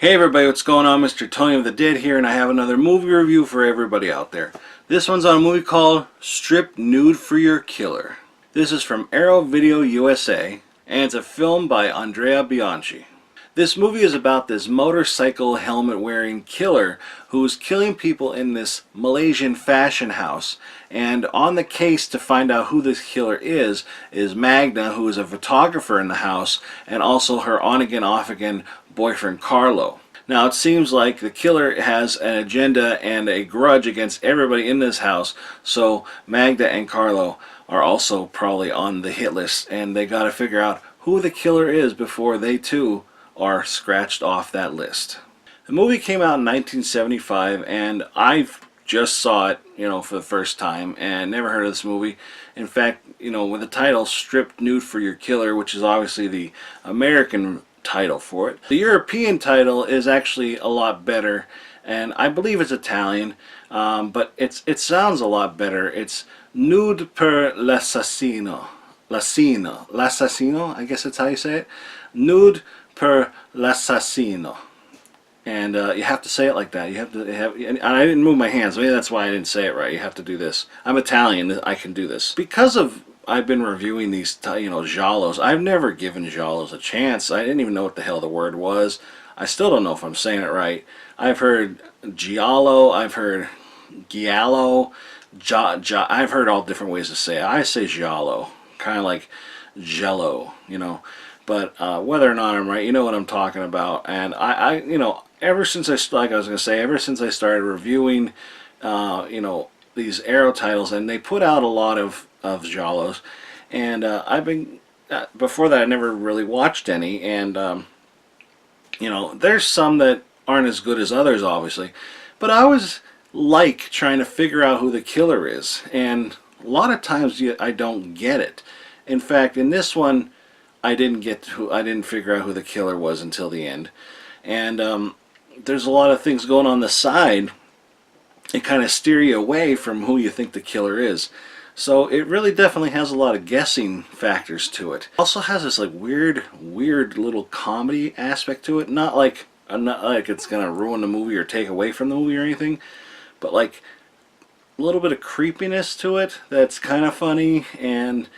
Hey everybody, what's going on? Mr. Tony of the Dead here, and I have another movie review for everybody out there. This one's on a movie called Strip Nude for Your Killer. This is from Arrow Video USA, and it's a film by Andrea Bianchi. This movie is about this motorcycle helmet wearing killer who's killing people in this Malaysian fashion house. And on the case to find out who this killer is Magda, who is a photographer in the house, and also her on-again, off-again boyfriend Carlo. Now it seems like the killer has an agenda and a grudge against everybody in this house, so Magda and Carlo are also probably on the hit list, and they got to figure out who the killer is before they too are scratched off that list. The movie came out in 1975, and I just saw it, for the first time, and never heard of this movie. In fact, with the title Strip Nude for Your Killer, which is obviously the American title for it. The European title is actually a lot better, and I believe it's Italian, but it sounds a lot better. It's Nude per l'assassino. L'assassino, I guess that's how you say it. Nude per l'assassino. And you have to say it like that. You have to have, and I didn't move my hands. Maybe that's why I didn't say it right. You have to do this. I'm Italian. I can do this. Because of I've been reviewing these, giallos. I've never given giallos a chance. I didn't even know what the hell the word was. I still don't know if I'm saying it right. I've heard giallo. I've heard giallo. I've heard all different ways to say it. I say giallo, kind of like jello, But whether or not I'm right, you know what I'm talking about. And I ever since ever since I started reviewing, these Arrow titles, and they put out a lot of giallos, and I've been before that I never really watched any, and there's some that aren't as good as others, obviously, but I always like trying to figure out who the killer is, and a lot of times I don't get it. In fact, in this one, I didn't figure out who the killer was until the end, and there's a lot of things going on the side and kind of steer you away from who you think the killer is. So it really definitely has a lot of guessing factors to it. It also has this like weird little comedy aspect to it. Not like it's gonna ruin the movie or take away from the movie or anything, but like a little bit of creepiness to it that's kind of funny, and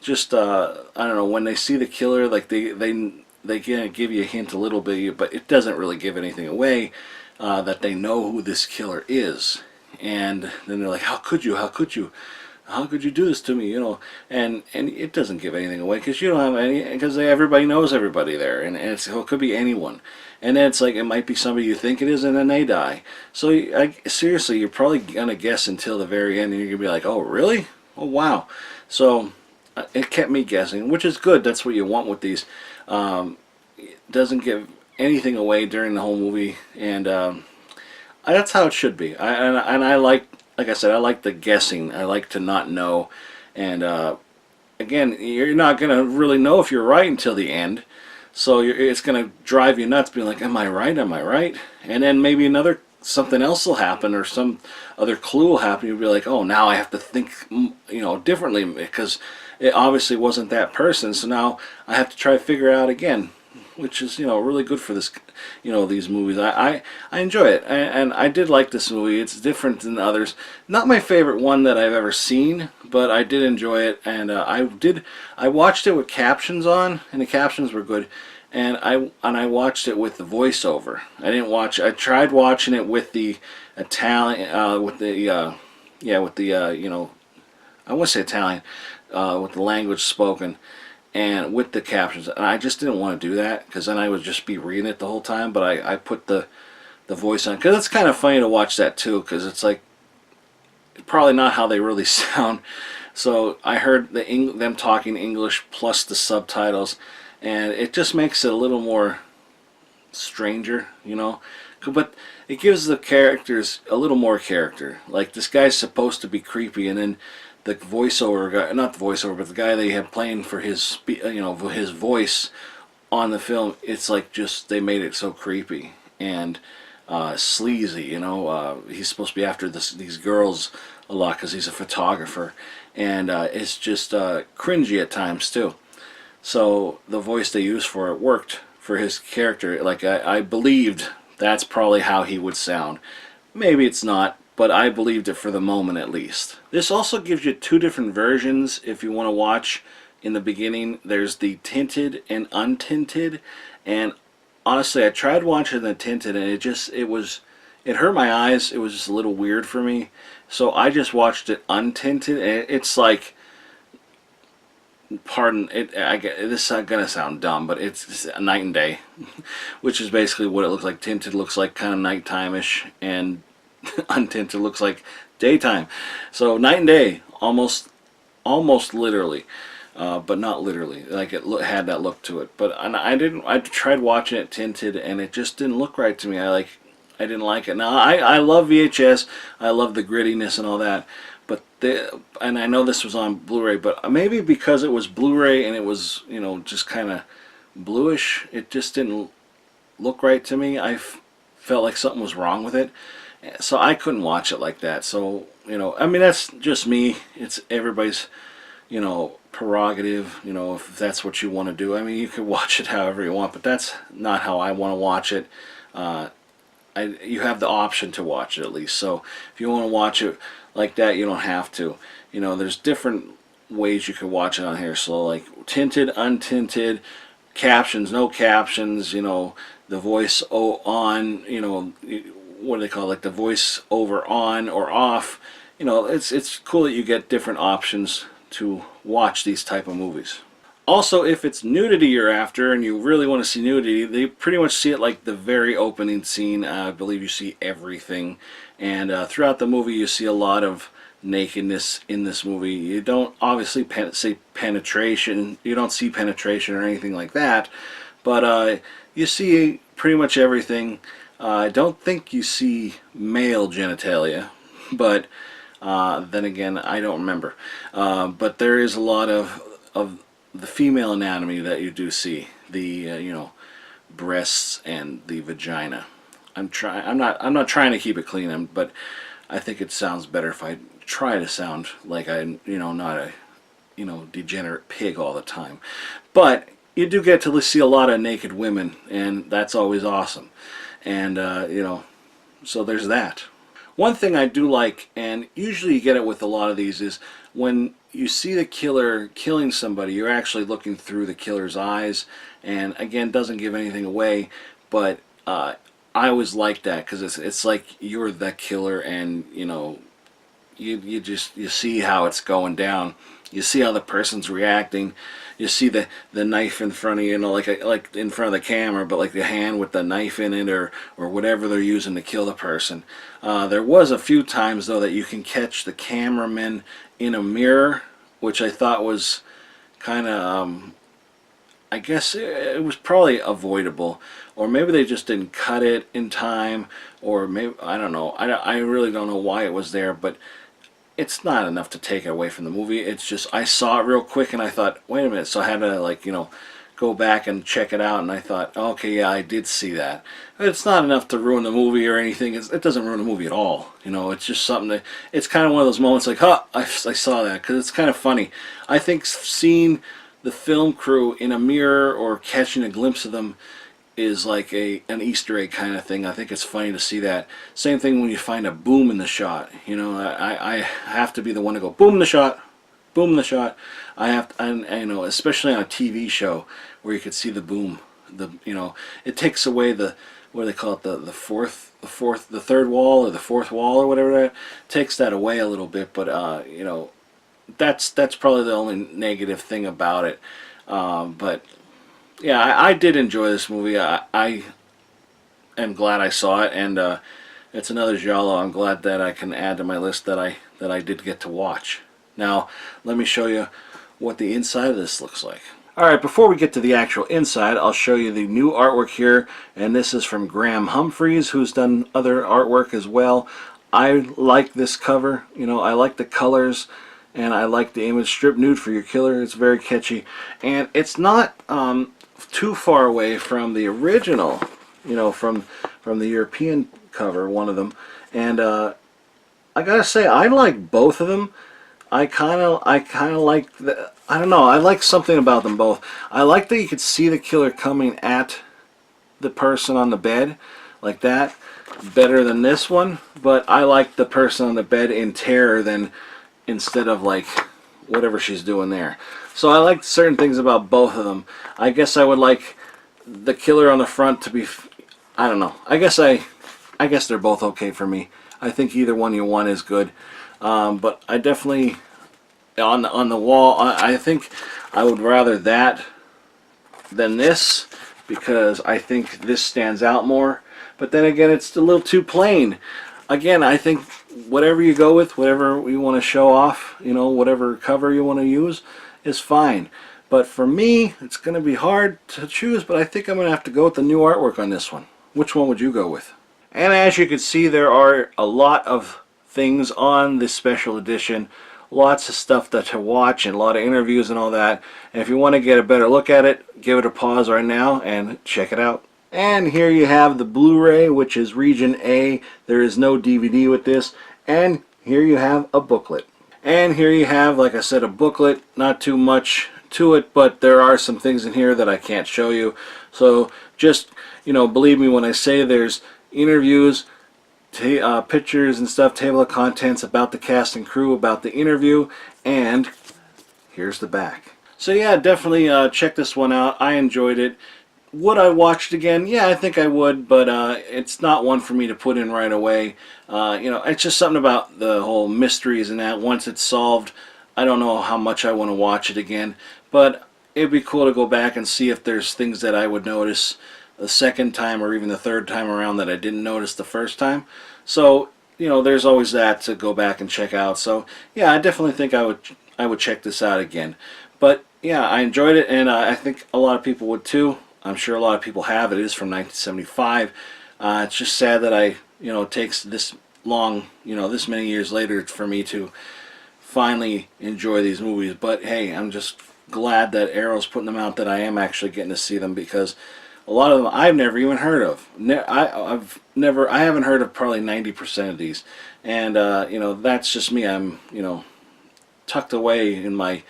just I don't know, when they see the killer, like they can give you a hint a little bit, but it doesn't really give anything away. That they know who this killer is, and then they're like, how could you do this to me, and it doesn't give anything away, because you don't have any, because everybody knows everybody there, and so it could be anyone, and then it's like it might be somebody you think it is, and then they die. So seriously, you're probably gonna guess until the very end, and you're gonna be like, oh really, oh wow. So it kept me guessing, which is good. That's what you want with these. It doesn't give anything away during the whole movie, and that's how it should be. I like I said, I like the guessing. I like to not know, and again, you're not gonna really know if you're right until the end, so it's gonna drive you nuts, being like, am I right, am I right? And then maybe something else will happen, or some other clue will happen. You'll be like, oh, now I have to think differently, because it obviously wasn't that person, so now I have to try to figure it out again, which is really good for this, these movies. I enjoy it, and I did like this movie. It's different than others. Not my favorite one that I've ever seen, but I did enjoy it, and I watched it with captions on, and the captions were good, and I watched it with the voiceover. I tried watching it with the Italian, I want to say Italian, with the language spoken, and with the captions, and I just didn't want to do that, because then I would just be reading it the whole time. But I put the voice on, because it's kind of funny to watch that too, because it's like probably not how they really sound. So I heard them talking English plus the subtitles, and it just makes it a little more stranger, but it gives the characters a little more character. Like, this guy's supposed to be creepy, and then the voiceover guy, not the voiceover, but the guy they have playing for his his voice on the film, it's like, just, they made it so creepy and sleazy. He's supposed to be after these girls a lot, because he's a photographer, and it's just cringy at times too. So the voice they used for it worked for his character. Like I believed that's probably how he would sound. Maybe it's not, but I believed it for the moment at least. This also gives you two different versions if you want to watch. In the beginning, there's the tinted and untinted, and honestly, I tried watching the tinted, and it hurt my eyes. It was just a little weird for me, so I just watched it untinted, and it's like, pardon it, this is gonna sound dumb, but it's a night and day, which is basically what it looks like. Tinted looks like kind of nighttime-ish, and untinted looks like daytime. So night and day, almost literally, but not literally. Like it had that look to it. But I tried watching it tinted, and it just didn't look right to me. I didn't like it. Now I love VHS. I love the grittiness and all that. But and I know this was on Blu-ray, but maybe because it was Blu-ray and it was, you know, just kind of bluish, it just didn't look right to me. I felt like something was wrong with it, so I couldn't watch it like that. So, you know, I mean, that's just me. It's everybody's, you know, prerogative, you know, if that's what you want to do. I mean, you can watch it however you want, but that's not how I want to watch it. You have the option to watch it at least. So if you want to watch it like that, you don't have to. You know, there's different ways you can watch it on here. So like tinted, untinted, captions, no captions, you know, the voice on, you know, what do they call it, like the voice over on or off. You know, it's cool that you get different options to watch these type of movies. Also, if it's nudity you're after and you really want to see nudity, they pretty much see it like the very opening scene. I believe you see everything, and throughout the movie you see a lot of nakedness in this movie. You don't obviously say penetration, you don't see penetration or anything like that, but you see pretty much everything. I don't think you see male genitalia, but then again, I don't remember. But there is a lot of the female anatomy that you do see, the you know, breasts and the vagina. I'm not trying to keep it clean, but I think it sounds better if I try to sound like I'm, you know, not a, you know, degenerate pig all the time. But you do get to see a lot of naked women, and that's always awesome. And you know, so there's that. One thing I do like, and usually you get it with a lot of these, is when you see the killer killing somebody, you're actually looking through the killer's eyes, and again, doesn't give anything away, but I always like that, because it's like you're the killer, and you know, you see how it's going down. You see how the person's reacting. You see the knife in front of you, you know, like in front of the camera, but like the hand with the knife in it, or whatever they're using to kill the person. There was a few times though that you can catch the cameraman in a mirror, which I thought was kind of, I guess it was probably avoidable, or maybe they just didn't cut it in time, or maybe, I don't know. I really don't know why it was there, but it's not enough to take it away from the movie. It's just, I saw it real quick and I thought, wait a minute, so I had to, like, you know, go back and check it out, and I thought, okay, yeah, I did see that. It's not enough to ruin the movie or anything. It doesn't ruin the movie at all. You know, it's just something that, it's kind of one of those moments like, huh, I saw that, because it's kind of funny. I think seeing the film crew in a mirror or catching a glimpse of them is like an Easter egg kind of thing. I think it's funny to see that. Same thing when you find a boom in the shot. You know, I have to be the one to go, boom the shot, boom the shot. I have to, I know, especially on a TV show where you could see the boom. You know, it takes away the, what do they call it, the third wall or the fourth wall or whatever. That takes that away a little bit. But you know, that's probably the only negative thing about it. But yeah, I did enjoy this movie. I am glad I saw it, and it's another giallo I'm glad that I can add to my list that I did get to watch. Now, let me show you what the inside of this looks like. Alright, before we get to the actual inside, I'll show you the new artwork here, and this is from Graham Humphreys, who's done other artwork as well. I like this cover. You know, I like the colors, and I like the image. Strip nude for your killer. It's very catchy, and it's not too far away from the original, you know, from the European cover, one of them. And I gotta say, I like both of them. I kind of like I don't know, I like something about them both. I like that you could see the killer coming at the person on the bed like that better than this one, but I like the person on the bed in terror than instead of like whatever she's doing there. So I like certain things about both of them. I guess I would like the killer on the front to be, I don't know. I guess they're both okay for me. I think either one you want is good. But I definitely, on the wall, I think I would rather that than this, because I think this stands out more. But then again, it's a little too plain. Again, I think whatever you go with, whatever you want to show off, you know, whatever cover you want to use is fine. But for me, it's going to be hard to choose, but I think I'm going to have to go with the new artwork on this one. Which one would you go with? And as you can see, there are a lot of things on this special edition. Lots of stuff to watch and a lot of interviews and all that. And if you want to get a better look at it, give it a pause right now and check it out. And here you have the Blu-ray, which is region A. There is no DVD with this. And here you have a booklet. And here you have, like I said, a booklet. Not too much to it, but there are some things in here that I can't show you. So just, you know, believe me when I say there's interviews, pictures and stuff, table of contents about the cast and crew, about the interview, and here's the back. So yeah, definitely check this one out. I enjoyed it. Would I watch it again? Yeah, I think I would, but it's not one for me to put in right away. You know, it's just something about the whole mysteries and that. Once it's solved, I don't know how much I want to watch it again, but it'd be cool to go back and see if there's things that I would notice the second time or even the third time around that I didn't notice the first time. So, you know, there's always that to go back and check out. So, yeah, I definitely think I would check this out again. But, yeah, I enjoyed it, and I think a lot of people would too. I'm sure a lot of people have. It is from 1975. It's just sad that it takes this long, this many years later for me to finally enjoy these movies. But, hey, I'm just glad that Arrow's putting them out, that I am actually getting to see them, because a lot of them I've never even heard of. I haven't heard of probably 90% of these, and that's just me. I'm tucked away in my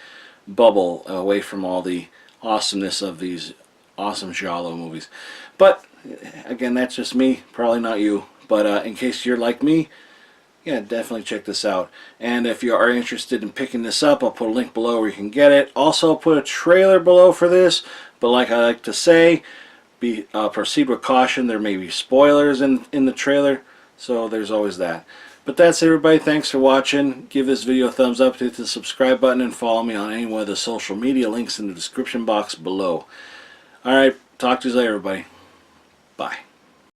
bubble, away from all the awesomeness of these awesome giallo movies. But again, that's just me. Probably not you. But in case you're like me, yeah, definitely check this out. And if you are interested in picking this up, I'll put a link below where you can get it. Also, I'll put a trailer below for this. But like I like to say, proceed with caution. There may be spoilers in the trailer, so there's always that. But that's it, everybody. Thanks for watching. Give this video a thumbs up, hit the subscribe button, and follow me on any one of the social media links in the description box below. Alright, talk to you later, everybody. Bye.